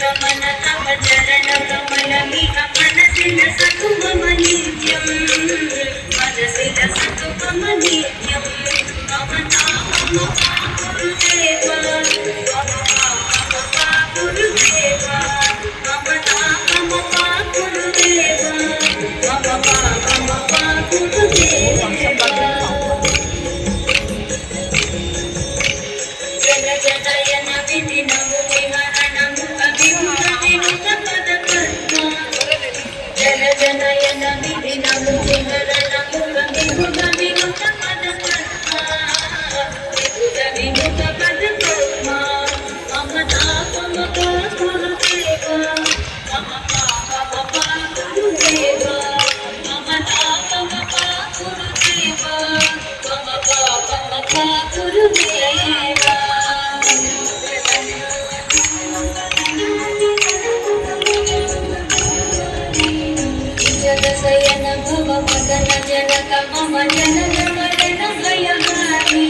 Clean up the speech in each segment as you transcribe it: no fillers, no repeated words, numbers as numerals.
गमन तव चरण कमल मिह मनसिल सतु मम नित्यं मनसिल सतु मम नित्यं मम नाम गुरुदेव मम गुरुदेव मम नाम गुरुदेव मम गुरुदेव जन जनयन विधि नमो विहरणमु अभिमुख विमुख पद पद्मा जन जनयन विधि नमो विहरणमु अभिमुख विमुख पद पद्मा विमुख विमुख पद पद्मा मम नाम गुरुदेव मम गुरुदेव मम नाम गुरुदेव मम गुरुदेव जगशयन भव मदन जनक मम जनन मरण भयहारी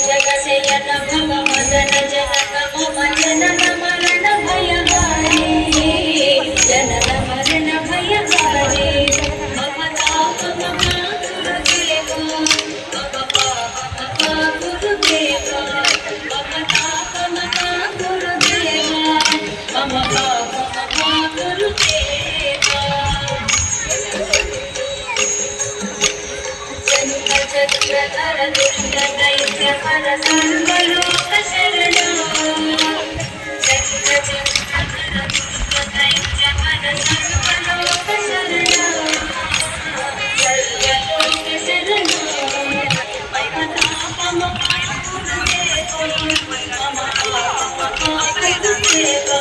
जगशयन भव मदन जनक मम जनन मरण भयहारी जनन मरण भयहारी मम ताप मम गुरुदेव मम पाप गुरुदेव मम ताप मम गुरुदेव मम पाप गुरुदेव चक्रधर दुष्ट दैत्य हर सर्वलोक शरणो चक्रधर दुष्ट दैत्य हर सर्वलोक शरणो सर्वलोक शरणो मम ताप मम गुरुदेव मम पाप गुरुदेव